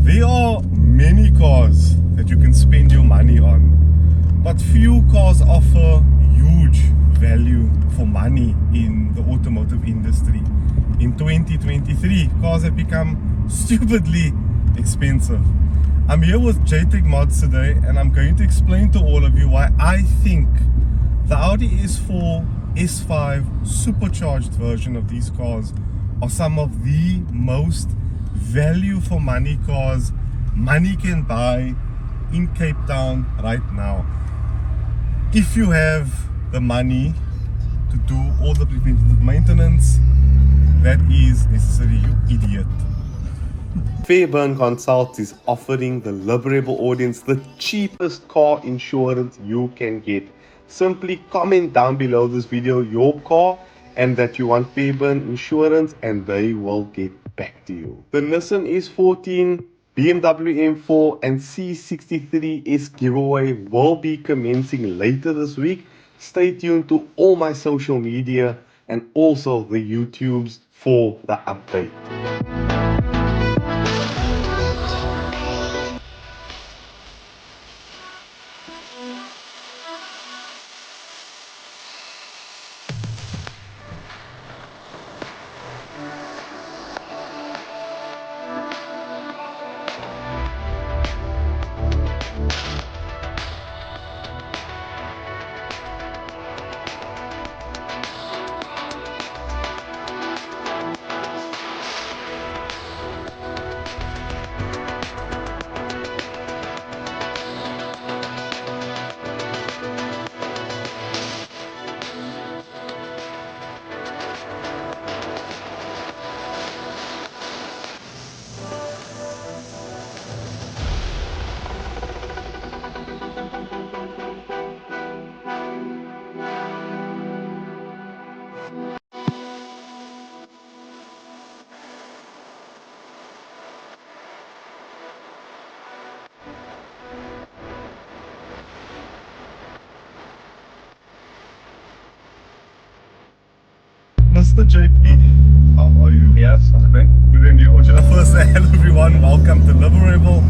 There are many cars that you can spend your money on, but few cars offer huge value for money in the automotive industry. In 2023, cars have become stupidly expensive. I'm here with JTech Mods today, and I'm going to explain to all of you why I think the Audi S4, S5 supercharged version of these cars are some of the most value for money cars money can buy in Cape Town right now. If you have the money to do all the preventative maintenance that is necessary, you idiot. Fairbairn Consult is offering the Liberable audience the cheapest car insurance you can get. Simply comment down below this video your car and that you want Fairbairn insurance, and they will get back to you. The Nissan S14, BMW M4 and C63S giveaway will be commencing later this week. Stay tuned to all my social media and also the YouTubes for the update. Mr. JP, how are you? Yes, I'm great. Good and you. First, hello everyone, welcome to Liberable.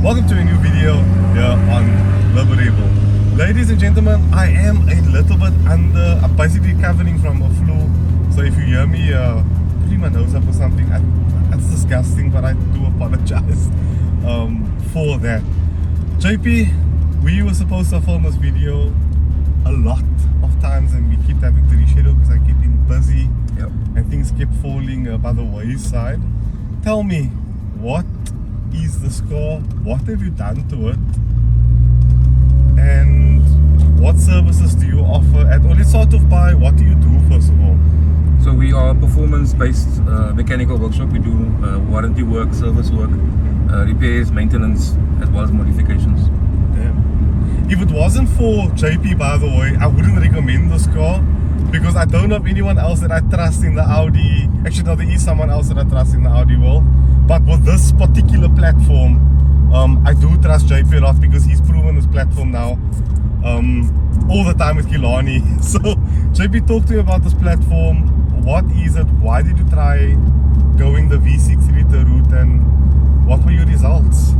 Welcome to a new video here on Liberable. Ladies and gentlemen, I am a little bit under, I'm basically recovering from a flu. So if you hear me putting my nose up or something, that's disgusting, but I do apologize for that. JP, we were supposed to film this video a lot of times and we kept having to reschedule because I kept being busy. Yep. And things kept falling by the wayside. Tell me, what is the score? What have you done to it? And what services do you offer at all? Let's start off by, what do you do first of all? So we are a performance-based mechanical workshop. We do warranty work, service work, repairs, maintenance, as well as modifications. Damn. If it wasn't for JP, by the way, I wouldn't recommend this car, because I don't know of anyone else that I trust in the Audi. Actually, no, there is someone else that I trust in the Audi world. But with this particular platform, I do trust JP a lot, because he's proven this platform now all the time with Kilani. So, JP, talk to me about this platform. What is it? Why did you try going the V6 liter route, and what were your results?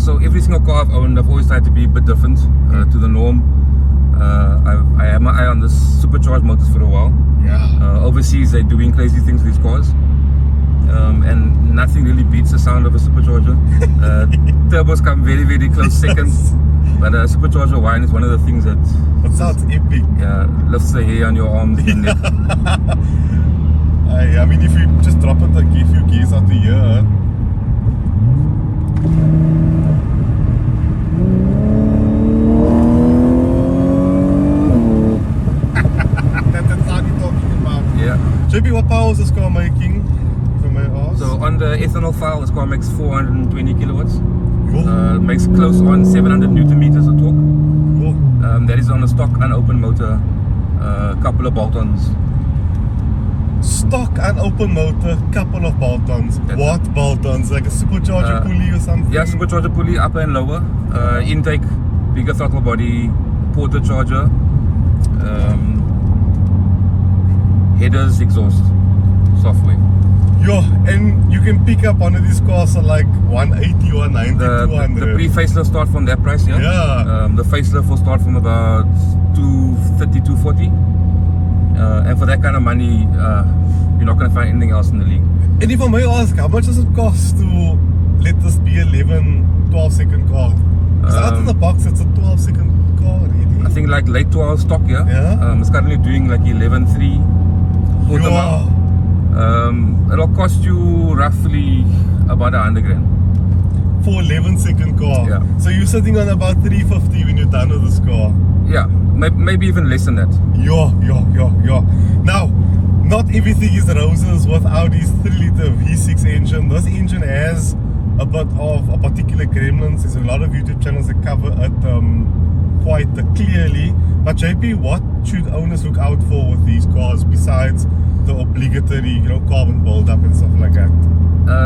So every single car I've owned, I've always tried to be a bit different to the norm. I had my eye on this supercharged motors for a while. Yeah. Overseas, they're doing crazy things with these cars, and nothing really beats the sound of a supercharger. Turbos come very, very close second, but a supercharger whine is one of the things that sounds epic. lifts the hair on your arms and neck. I mean, if you just drop it like a few gears out the year. JP, what power is this car making, if I may ask? So on the ethanol file, this car makes 420 kilowatts. Cool. Makes close on 700 newton meters of torque. Cool. That is on a stock unopened motor, couple of bolt-ons. Stock unopened motor, couple of bolt-ons. What bolt-ons? Like a supercharger pulley or something? Yeah, supercharger pulley, upper and lower. Intake, bigger throttle body, porter charger. Headers, exhaust, software. Yo, and you can pick up one of these cars for like 180, 190, The 200. pre-facelift start from that price, yeah? Yeah. The facelift will start from about 230, 240. And for that kind of money, you're not going to find anything else in the league. And if I may ask, how much does it cost to let this be 11, 12 second car? Because out of the box, it's a 12 second car already. I think like late 12 stock, yeah? Yeah. It's currently doing like 11.3 automatic. It'll cost you roughly about 100 grand. For 11 second car. Yeah. So you're sitting on about 350 when you're done with this car. Yeah, maybe even less than that. Yeah. Now, not everything is roses with Audi's 3-liter V6 engine. This engine has a bit of a particular gremlins. There's a lot of YouTube channels that cover it quite clearly. But JP, what should owners look out for with these cars besides the obligatory, you know, carbon build-up and stuff like that?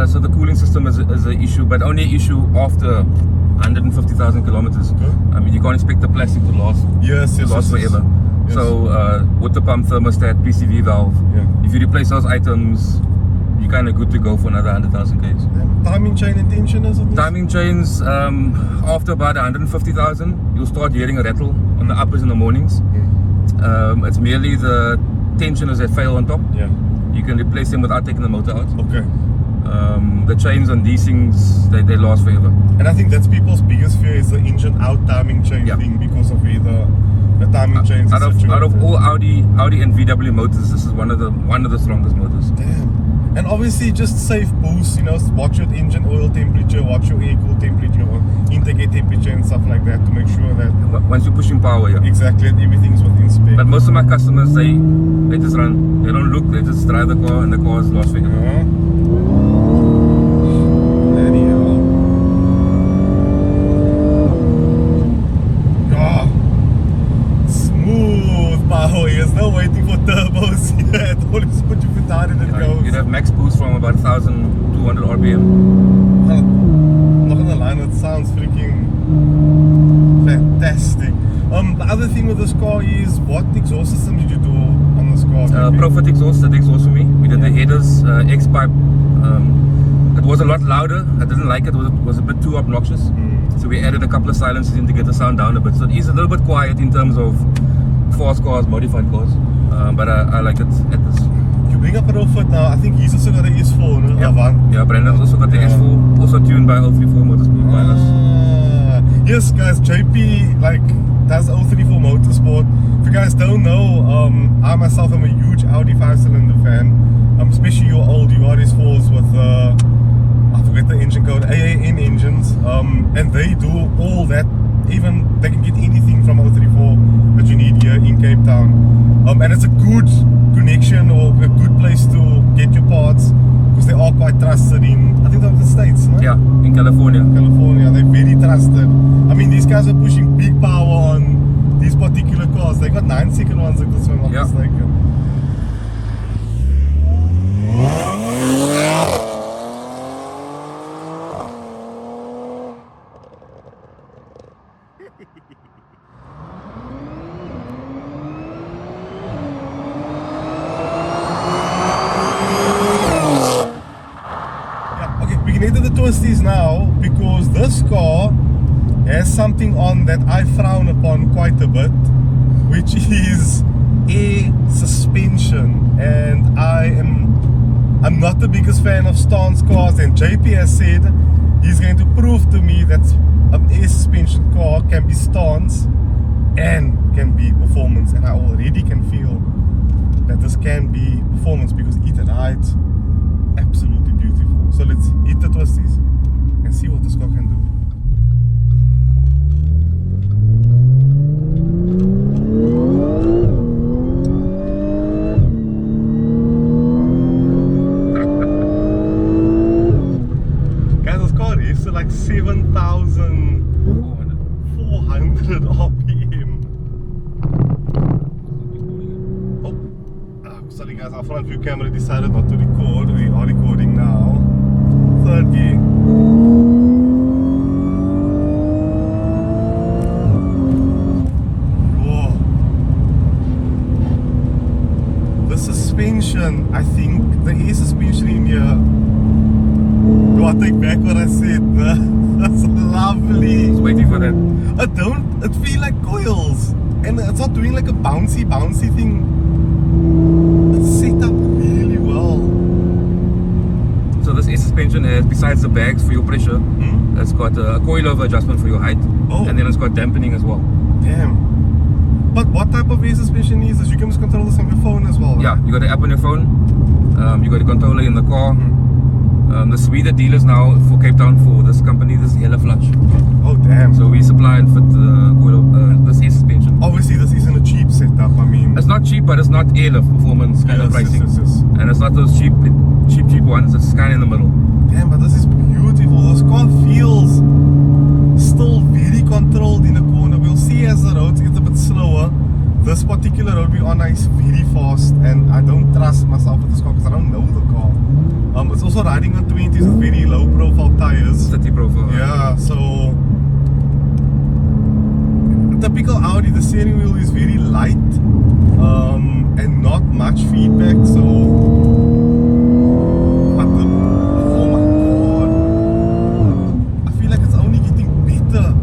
So the cooling system is an issue, but only an issue after 150,000 kilometers. Okay. I mean, you can't expect the plastic to last Yes. forever. Yes. So water pump, thermostat, PCV valve. Yeah. If you replace those items, you're kind of good to go for another 100,000 k's. Timing chain and tensioners on this? Timing chains, after about 150,000, you'll start hearing a rattle on the uppers in the mornings. It's merely the tensioners that fail on top. Yeah. You can replace them without taking the motor out. Okay. The chains on these things, they last forever. And I think that's people's biggest fear is the engine out timing chain Yeah. thing because of where the timing chains Out are of situated. all Audi and VW motors, this is one of the strongest motors. Damn. And obviously just safe boost, you know, watch your engine oil temperature, watch your air cool temperature, or intake air temperature and stuff like that to make sure that Once you're pushing power, yeah. exactly everything's within spec. But most of my customers, they just run. They don't look, they just drive the car and the car is lost forever. Yeah. Bloody hell. Oh, smooth power. There's no waiting for turbos yet. All just put your foot down and it goes. You'd have max boost from about 1,200 RPM. Well, not gonna lie, it sounds freaking fantastic. The other thing with this car is what exhaust system did you do on this car? Profit exhaust, that exhaust for me. We did the headers, X-pipe. It was a lot louder. I didn't like it. It was a bit too obnoxious. So we added a couple of silencers in to get the sound down a bit. So it is a little bit quiet in terms of fast cars, modified cars. But I like it at this. You bring up a real foot now. I think he's also got an S4, no? Avant. Yeah, Brandon's also got the S4, also tuned by 034 Motorsport by us. Yes, guys, JP like does 034 Motorsport. If you guys don't know, I myself am a huge Audi 5-cylinder fan, especially your old URS4s with I forget the engine code, AAN engines, and they do all that. Even they can get anything from 034 that you need here in Cape Town, and it's a good connection or a good place to get your parts because they are quite trusted in, I think, the States, no? Yeah, in California. They're very trusted. I mean, these guys are pushing big power on these particular cars. They got 9-second ones like this one, if I'm not mistaken. We can enter the twisties now because this car has something on that I frown upon quite a bit, which is air suspension. And I'm not the biggest fan of stance cars, and JP has said he's going to prove to me that an air suspension car can be stance and can be performance, and I already can feel that this can be performance because it rides absolutely beautiful. So let's hit the twisties and see what this car can do. Guys, this car is to like 7,400 RPM. Sorry guys, our front view camera decided not to record. We are recording now. Third gear. Whoa. The suspension, I think the air suspension in here set. That's lovely. Just waiting for that. It feel like coils. And it's not doing like a bouncy thing. It's set up really well. So this air suspension has, besides the bags for your pressure, it's got a coilover adjustment for your height. Oh. And then it's got dampening as well. Damn. But what type of air suspension is this? You can just control this on your phone as well, right? Yeah, you got the app on your phone. You got the controller in the car. The Sweden dealers now for Cape Town for this company, this is hella flush. Oh damn. So we supply and fit this air suspension. Obviously this isn't a cheap setup, I mean. It's not cheap, but it's not airlift performance kind of pricing. Yes. And it's not those cheap ones, it's kind of in the middle. Damn, but this is beautiful. This car feels still very controlled in the corner. We'll see as the roads get a bit slower. This particular road we're on is very fast, and I don't trust myself with this car because I don't know the car. It's also riding on 20s with very low profile tires. 30 profile. Yeah, so typical Audi, the steering wheel is very light and not much feedback, so oh my god, I feel like it's only getting better.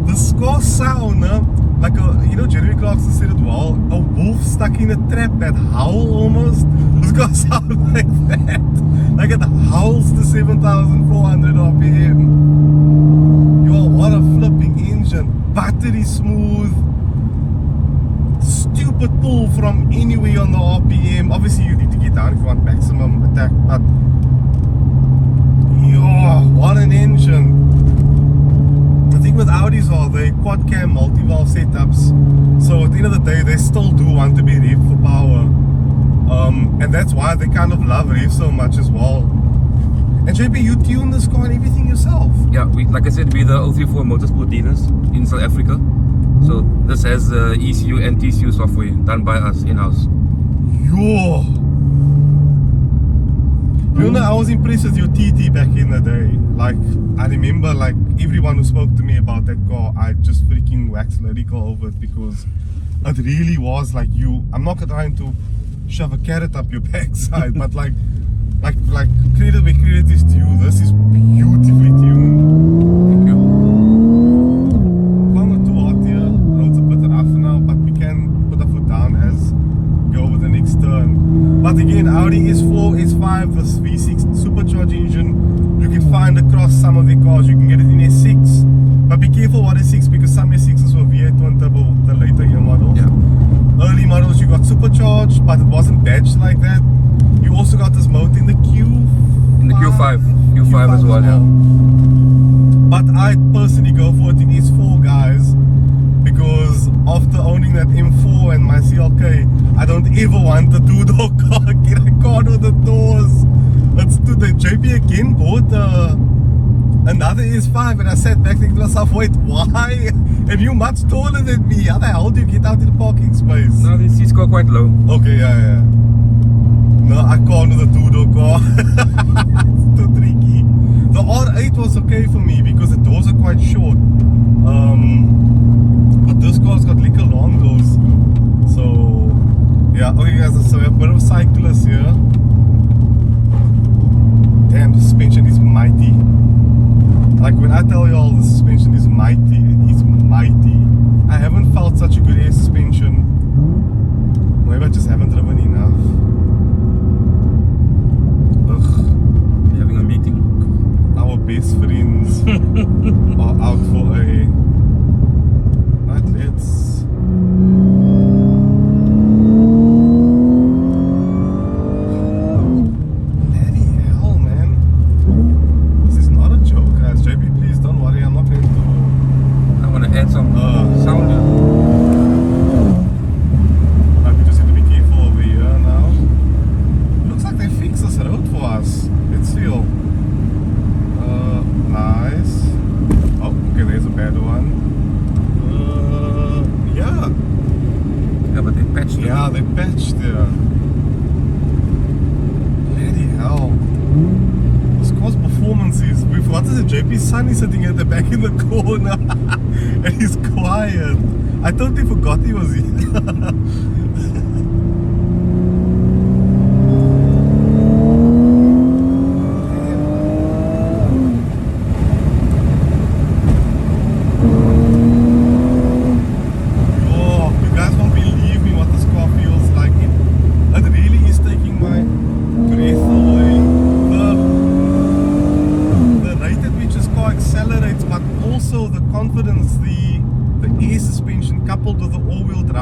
This car sound, like Jeremy Clarkson said it well, a wolf stuck in a trap, that howl almost. This car sound like that. Like it howls to 7,400 RPM. Yo, what a flipping engine. Battery smooth. Stupid pull from anywhere on the RPM. Obviously you need to get down if you want maximum attack, but yo, what an engine. The thing with Audis are they quad cam multi-valve setups, so at the end of the day they still do want to be rev for power, and that's why they kind of love rev so much as well. And JP, you tune this car and everything yourself? Yeah, like I said, we're the 034 Motorsport dealers in South Africa. So this has ECU and TCU software done by us in-house. Yo! You know, I was impressed with your TT back in the day. Like, I remember, like, everyone who spoke to me about that car, I just freaking waxed lyrical over it because it really was like you. I'm not trying to shove a carrot up your backside, but like credit where credit is to you. This is beautifully tuned. Thank you. Well, not too hot here. Road's a bit rough now, but we can put our foot down as go over the next turn. But again, Audi S4, S5, this V6 supercharged engine, you can find across some of the cars. You can get it in S6, but be careful what S6 because some S6s were V8 twin turbo, the later year models. Yeah. Early models you got supercharged, but it wasn't badged like that. You also got this mode in the Q5 as well, yeah. But I personally go for it in S4, guys, because after owning that M4 and my CLK, I don't ever want a two-door car. Get a car with the doors. It's to the JP again bought another S5, and I sat back thinking to myself, wait, why? And you're much taller than me. How the hell do you get out in the parking space? No, these seats go quite low. Okay, yeah. No, I can't with a two-door car. It's too tricky. The R8 was okay for me because the doors are quite short. But this car's got like a long doors. So, yeah. Okay guys, so we have a bit of cyclists here. Damn, the suspension is mighty. Like when I tell y'all the suspension is mighty, it is mighty. I haven't felt such a good air suspension. Maybe I just haven't driven enough. We're having a meeting. Our best friends are out for a... Right, let's... Bloody hell, man. This is not a joke, guys. JP, please don't worry, I'm not going to... I want to add some sound. We just have to be careful over here now. Looks like they fixed this road for us. Let's feel. Nice. Oh, okay, there's a bad one. Yeah. Yeah, but they patched it. Yeah, they patched there. Bloody hell. This car's performance is... What is it? JP's son is sitting at the back in the corner. And he's quiet. I totally forgot he was here.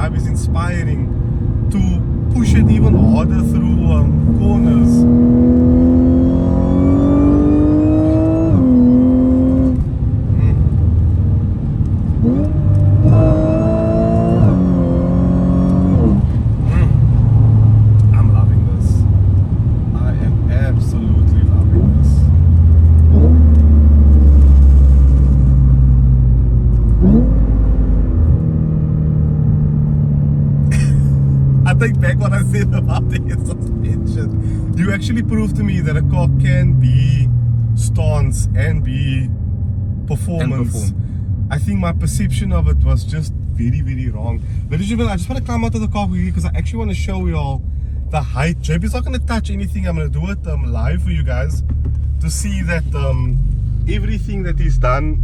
drive is inspiring to push it even harder through corners. I'm loving this. I am absolutely loving this. I take back what I said about the air suspension. You actually proved to me that a car can be stance and be performance. I think my perception of it was just very, very wrong. Ladies and gentlemen, I just want to climb out of the car quickly because I actually want to show you all the height. JP's not going to touch anything. I'm going to do it live for you guys to see that everything that is done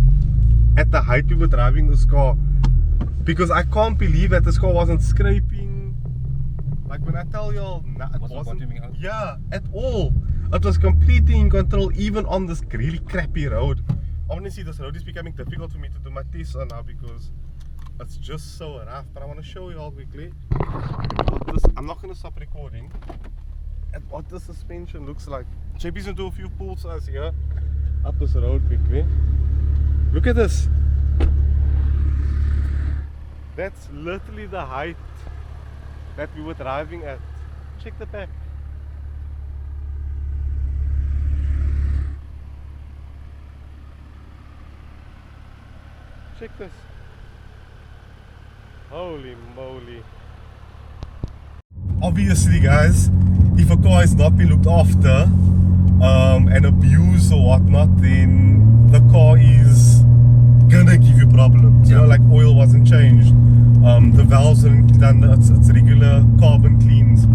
at the height we were driving this car, because I can't believe that this car wasn't scraping. Like when I tell y'all, it wasn't bottoming out. Yeah, at all. It was completely in control, even on this really crappy road. Honestly, this road is becoming difficult for me to do my tests on now because it's just so rough. But I want to show you all quickly what this, I'm not going to stop recording, at what the suspension looks like. JP's going to do a few pull sides here up this road quickly. Look at this. That's literally the height that we were driving at. Check the back. Check this. Holy moly. Obviously guys, if a car is not being looked after and abused or whatnot, then the car is gonna give you problems. You know, like oil wasn't changed, the valves weren't done its regular carbon cleans,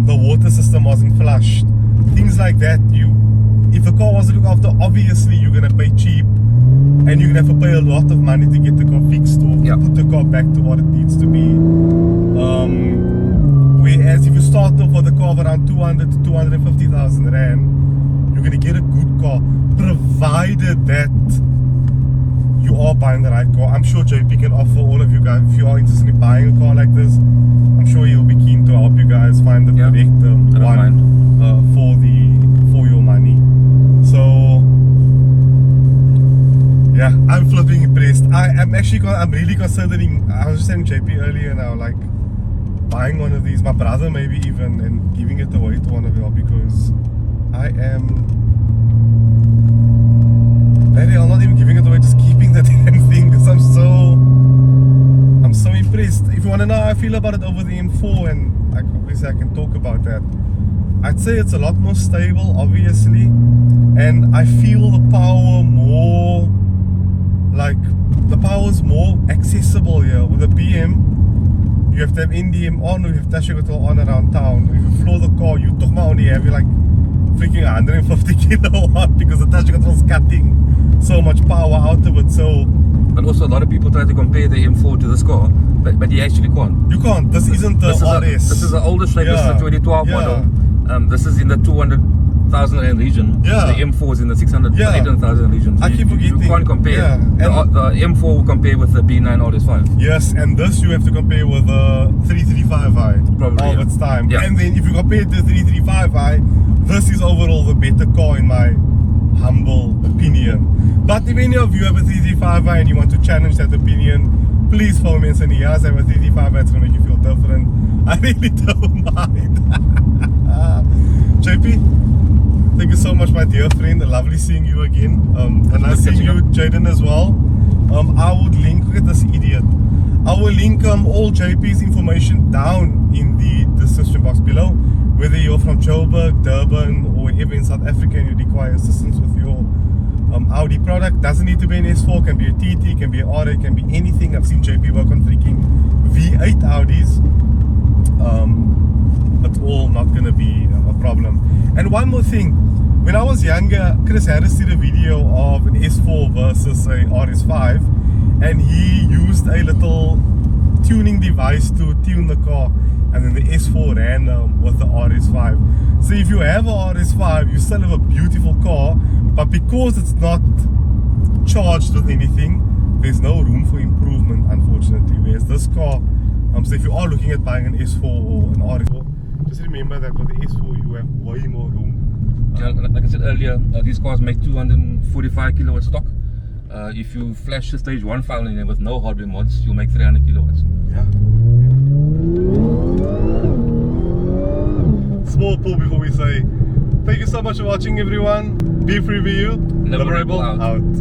the water system wasn't flushed, things like that. If the car wasn't looked after, obviously you're gonna pay cheap and you're gonna have to pay a lot of money to get the car fixed or put the car back to what it needs to be. Whereas if you start off with a car of around 200 to 250,000 rand, you're gonna get a good car, provided that you are buying the right car. I'm sure JP can offer all of you guys, if you are interested in buying a car like this, I'm sure he'll be keen to help you guys find the correct one for your money. So yeah, I'm flipping impressed. I'm really considering, I was just saying JP earlier now, like buying one of these, my brother maybe even, and giving it away to one of y'all, because I'm not even giving it away, just keeping the damn thing, because I'm so impressed. If you want to know how I feel about it over the M4, and obviously I can talk about that, I'd say it's a lot more stable, obviously, and I feel the power more, like the power is more accessible here. With a BM, you have to have NDM on, or you have dash control on around town. If you floor the car, you talk about only have like freaking 150 kilowatt, because the dash control is cutting so much power out of it. So, but also a lot of people try to compare the M4 to this car, but you actually can't. You can't. This isn't the RS. This is the older shape. This is the 2012 model. This is in the 200,000 rand region. The M4 is in the 600,000 region. So I keep forgetting. You can't compare. The M4 will compare with the B9 RS5. Yes, and this you have to compare with the 335i. Probably. Of its time. And then if you compare it to the 335i, this is overall the better car in my humble opinion. But if any of you have a 335i and you want to challenge that opinion, please follow me and say, yes, I have a 335i, it's going to make you feel different. I really don't mind. JP, thank you so much, my dear friend. Lovely seeing you again. And nice seeing you, Jaden, as well. I would link, look at this idiot. I will link all JP's information down in the description box below. Whether you're from Joburg, Durban, or wherever in South Africa and you require assistance with your Audi product, doesn't need to be an S4, can be a TT, can be an R8, can be anything. I've seen JP work on freaking V8 Audis. It's all not going to be a problem. And one more thing, when I was younger, Chris Harris did a video of an S4 versus a RS5, and he used a little tuning device to tune the car, and then the S4 ran with the RS5. So if you have a RS5, you still have a beautiful car, but because it's not charged with anything, there's no room for improvement, unfortunately. Whereas this car So if you are looking at buying an S4 or an RS4, just remember that for the S4 you have way more room. Yeah, like I said earlier, these cars make 245 kilowatt stock. If you flash the stage 1 file in there with no hardware mods, you'll make 300 kilowatts. Yeah. Small pull before we say thank you so much for watching, everyone. Beef review. Liberable out.